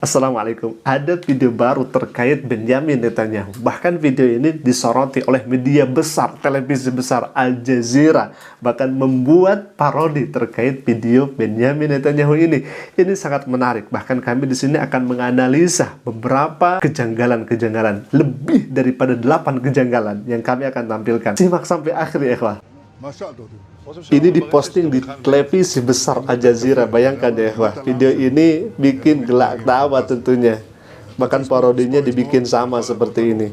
Assalamualaikum. Ada video baru terkait Benyamin Netanyahu. Bahkan video ini disoroti oleh media besar, televisi besar Al Jazeera. Bahkan membuat parodi terkait video Benyamin Netanyahu ini. Ini sangat menarik. Bahkan kami di sini akan menganalisa beberapa kejanggalan-kejanggalan. Lebih daripada 8 kejanggalan yang kami akan tampilkan. Simak sampai akhir ya, ikhwah. Ini diposting di televisi besar Al Jazeera. Bayangkan ya, wah, video ini bikin gelak tawa tentunya. Bahkan parodinya dibikin sama seperti ini.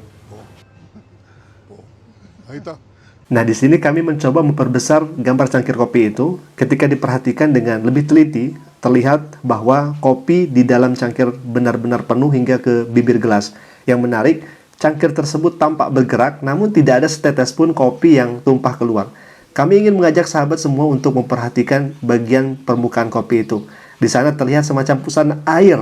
Nah, di sini kami mencoba memperbesar gambar cangkir kopi itu. Ketika diperhatikan dengan lebih teliti, terlihat bahwa kopi di dalam cangkir benar-benar penuh hingga ke bibir gelas. Yang menarik, cangkir tersebut tampak bergerak, namun tidak ada setetes pun kopi yang tumpah keluar. Kami ingin mengajak sahabat semua untuk memperhatikan bagian permukaan kopi itu. Di sana terlihat semacam pusaran air,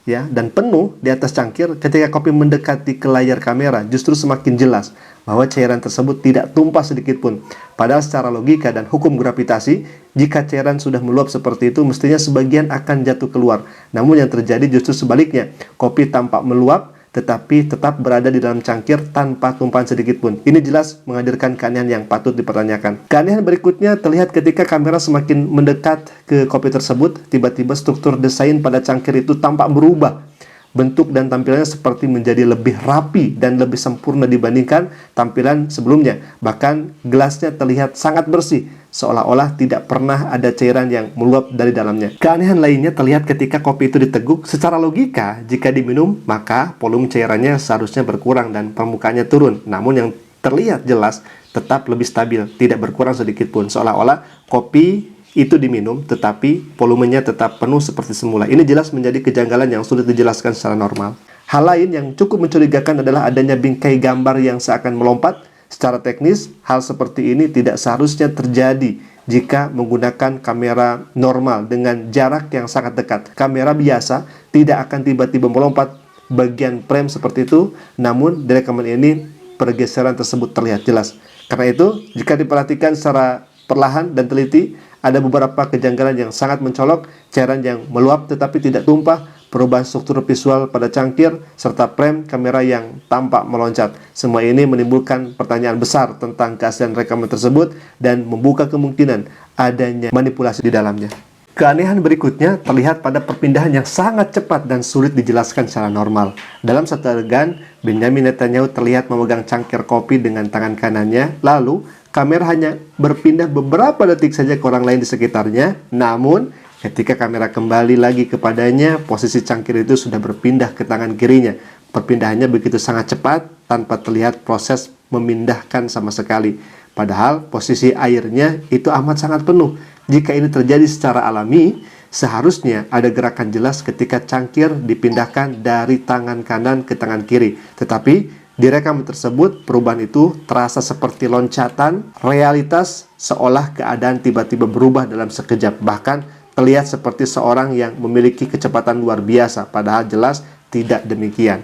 ya, dan penuh di atas cangkir. Ketika kopi mendekati ke layar kamera, justru semakin jelas bahwa cairan tersebut tidak tumpah sedikit pun. Padahal secara logika dan hukum gravitasi, jika cairan sudah meluap seperti itu, mestinya sebagian akan jatuh keluar. Namun yang terjadi justru sebaliknya. Kopi tampak meluap, tetapi tetap berada di dalam cangkir tanpa tumpahan sedikit pun. Ini jelas menghadirkan keanehan yang patut dipertanyakan. Keanehan berikutnya terlihat ketika kamera semakin mendekat ke kopi tersebut, tiba-tiba struktur desain pada cangkir itu tampak berubah. Bentuk dan tampilannya seperti menjadi lebih rapi dan lebih sempurna dibandingkan tampilan sebelumnya. Bahkan gelasnya terlihat sangat bersih, seolah-olah tidak pernah ada cairan yang meluap dari dalamnya. Keanehan lainnya terlihat ketika kopi itu diteguk. Secara logika, jika diminum, maka volume cairannya seharusnya berkurang dan permukaannya turun. Namun yang terlihat jelas tetap lebih stabil, tidak berkurang sedikit pun. Seolah-olah kopi itu diminum, tetapi volumenya tetap penuh seperti semula. Ini jelas menjadi kejanggalan yang sulit dijelaskan secara normal. Hal lain yang cukup mencurigakan adalah adanya bingkai gambar yang seakan melompat. Secara teknis, hal seperti ini tidak seharusnya terjadi jika menggunakan kamera normal dengan jarak yang sangat dekat. Kamera biasa tidak akan tiba-tiba melompat bagian frame seperti itu, namun di rekaman ini pergeseran tersebut terlihat jelas. Karena itu, jika diperhatikan secara perlahan dan teliti, ada beberapa kejanggalan yang sangat mencolok, cairan yang meluap tetapi tidak tumpah, perubahan struktur visual pada cangkir, serta frame kamera yang tampak meloncat. Semua ini menimbulkan pertanyaan besar tentang keaslian rekaman tersebut dan membuka kemungkinan adanya manipulasi di dalamnya. Keanehan berikutnya terlihat pada perpindahan yang sangat cepat dan sulit dijelaskan secara normal. Dalam satu adegan, Benyamin Netanyahu terlihat memegang cangkir kopi dengan tangan kanannya, lalu kamera hanya berpindah beberapa detik saja ke orang lain di sekitarnya. Namun, ketika kamera kembali lagi kepadanya, posisi cangkir itu sudah berpindah ke tangan kirinya. Perpindahannya begitu sangat cepat, tanpa terlihat proses memindahkan sama sekali. Padahal, posisi airnya itu amat sangat penuh. Jika ini terjadi secara alami, seharusnya ada gerakan jelas ketika cangkir dipindahkan dari tangan kanan ke tangan kiri. Tetapi, di rekaman tersebut, perubahan itu terasa seperti loncatan realitas, seolah keadaan tiba-tiba berubah dalam sekejap. Bahkan terlihat seperti seorang yang memiliki kecepatan luar biasa, padahal jelas tidak demikian.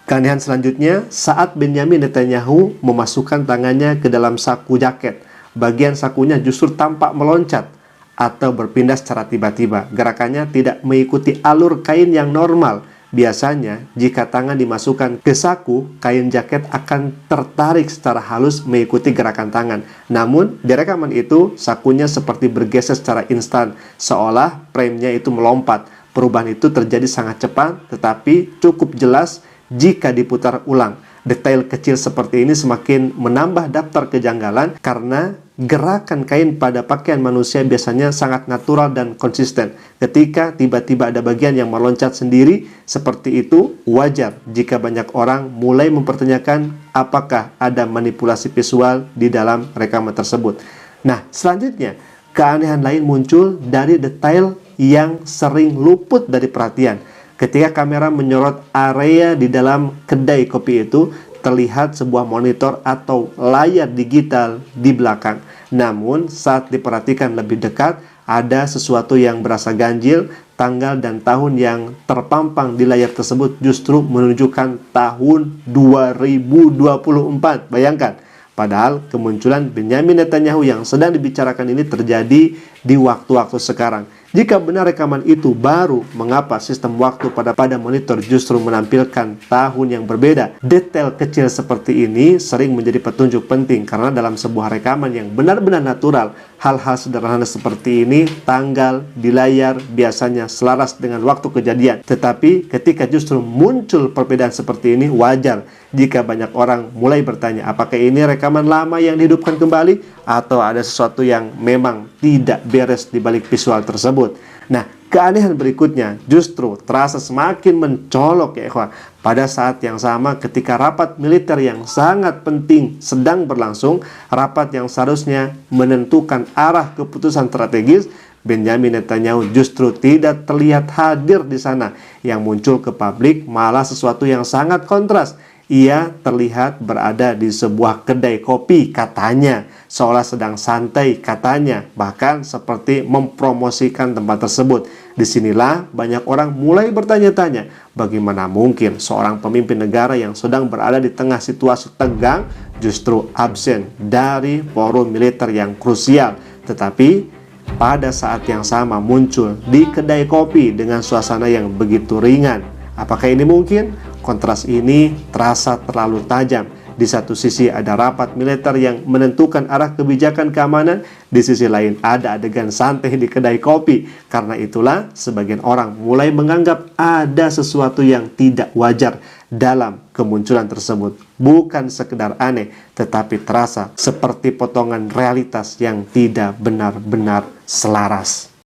Keanehan selanjutnya, saat Benyamin Netanyahu memasukkan tangannya ke dalam saku jaket, bagian sakunya justru tampak meloncat atau berpindah secara tiba-tiba. Gerakannya tidak mengikuti alur kain yang normal. Biasanya, jika tangan dimasukkan ke saku, kain jaket akan tertarik secara halus mengikuti gerakan tangan. Namun, di rekaman itu, sakunya seperti bergeser secara instan, seolah frame-nya itu melompat. Perubahan itu terjadi sangat cepat, tetapi cukup jelas jika diputar ulang. Detail kecil seperti ini semakin menambah daftar kejanggalan karena gerakan kain pada pakaian manusia biasanya sangat natural dan konsisten. Ketika tiba-tiba ada bagian yang meloncat sendiri seperti itu, wajar jika banyak orang mulai mempertanyakan apakah ada manipulasi visual di dalam rekaman tersebut. Nah, selanjutnya, keanehan lain muncul dari detail yang sering luput dari perhatian. Ketika kamera menyorot area di dalam kedai kopi itu, terlihat sebuah monitor atau layar digital di belakang. Namun, saat diperhatikan lebih dekat, ada sesuatu yang berasa ganjil. Tanggal dan tahun yang terpampang di layar tersebut justru menunjukkan tahun 2024. Bayangkan, Padahal kemunculan Benyamin Netanyahu yang sedang dibicarakan ini terjadi di waktu-waktu sekarang? Jika benar rekaman itu baru, mengapa sistem waktu pada monitor justru menampilkan tahun yang berbeda? Detail kecil seperti ini sering menjadi petunjuk penting karena dalam sebuah rekaman yang benar-benar natural, hal-hal sederhana seperti ini, tanggal di layar biasanya selaras dengan waktu kejadian. Tetapi ketika justru muncul perbedaan seperti ini, wajar jika banyak orang mulai bertanya, apakah ini rekaman lama yang dihidupkan kembali atau ada sesuatu yang memang tidak beres di balik visual tersebut. Nah, keanehan berikutnya justru terasa semakin mencolok ya ikhwan. Pada saat yang sama ketika rapat militer yang sangat penting sedang berlangsung, rapat yang seharusnya menentukan arah keputusan strategis, Benjamin Netanyahu justru tidak terlihat hadir di sana. Yang muncul ke publik malah sesuatu yang sangat kontras. Ia terlihat berada di sebuah kedai kopi katanya, seolah sedang santai katanya, bahkan seperti mempromosikan tempat tersebut. Disinilah banyak orang mulai bertanya-tanya, bagaimana mungkin seorang pemimpin negara yang sedang berada di tengah situasi tegang justru absen dari forum militer yang krusial, tetapi pada saat yang sama muncul di kedai kopi dengan suasana yang begitu ringan. Apakah ini mungkin? Kontras ini terasa terlalu tajam. Di satu sisi ada rapat militer yang menentukan arah kebijakan keamanan, di sisi lain ada adegan santai di kedai kopi. Karena itulah sebagian orang mulai menganggap ada sesuatu yang tidak wajar dalam kemunculan tersebut. Bukan sekedar aneh, tetapi terasa seperti potongan realitas yang tidak benar-benar selaras.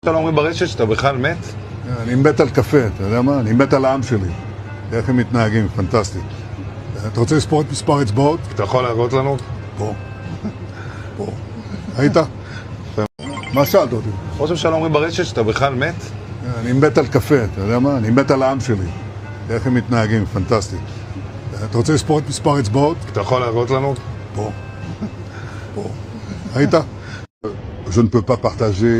אתה לא אומרים ברשת שאתה בכלל מת? אני מת על קפה, אתה יודע מה? אני מת על העם שלי. איך הם מתנהגים, פנטסטי. אתה רוצה לספור את מספר אצבעות? אתה יכול להראות לנו? פה. פה. היית? מה שאלת אותי? ראש הממשלה אומרים ברשת שאתה בכלל מת? אני מת על קפה, אתה יודע מה? אני מת על העם שלי. איך הם מתנהגים, פנטסטי. אתה רוצה לספור את מספר אצבעות? אתה יכול להראות לנו? פה. פה. היית? Je ne peux pas partager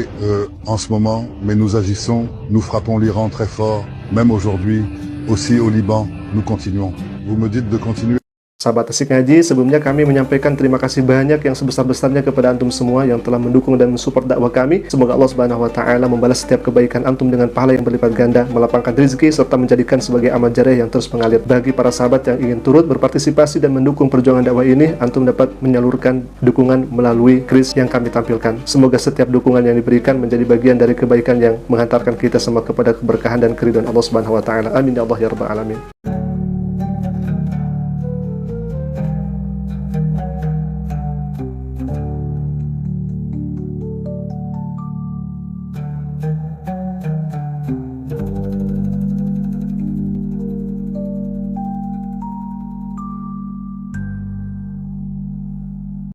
en ce moment, mais nous agissons, nous frappons l'Iran très fort, même aujourd'hui, aussi au Liban, nous continuons. Vous me dites de continuer. Sahabat Asik Ngaji, sebelumnya kami menyampaikan terima kasih banyak yang sebesar-besarnya kepada antum semua yang telah mendukung dan mensupport dakwah kami. Semoga Allah Subhanahu wa taala membalas setiap kebaikan antum dengan pahala yang berlipat ganda, melapangkan rezeki serta menjadikan sebagai amal jariah yang terus mengalir. Bagi para sahabat yang ingin turut berpartisipasi dan mendukung perjuangan dakwah ini, antum dapat menyalurkan dukungan melalui kris yang kami tampilkan. Semoga setiap dukungan yang diberikan menjadi bagian dari kebaikan yang menghantarkan kita semua kepada keberkahan dan keridhaan Allah Subhanahu wa taala. Amin ya Allah ya rabbal alamin.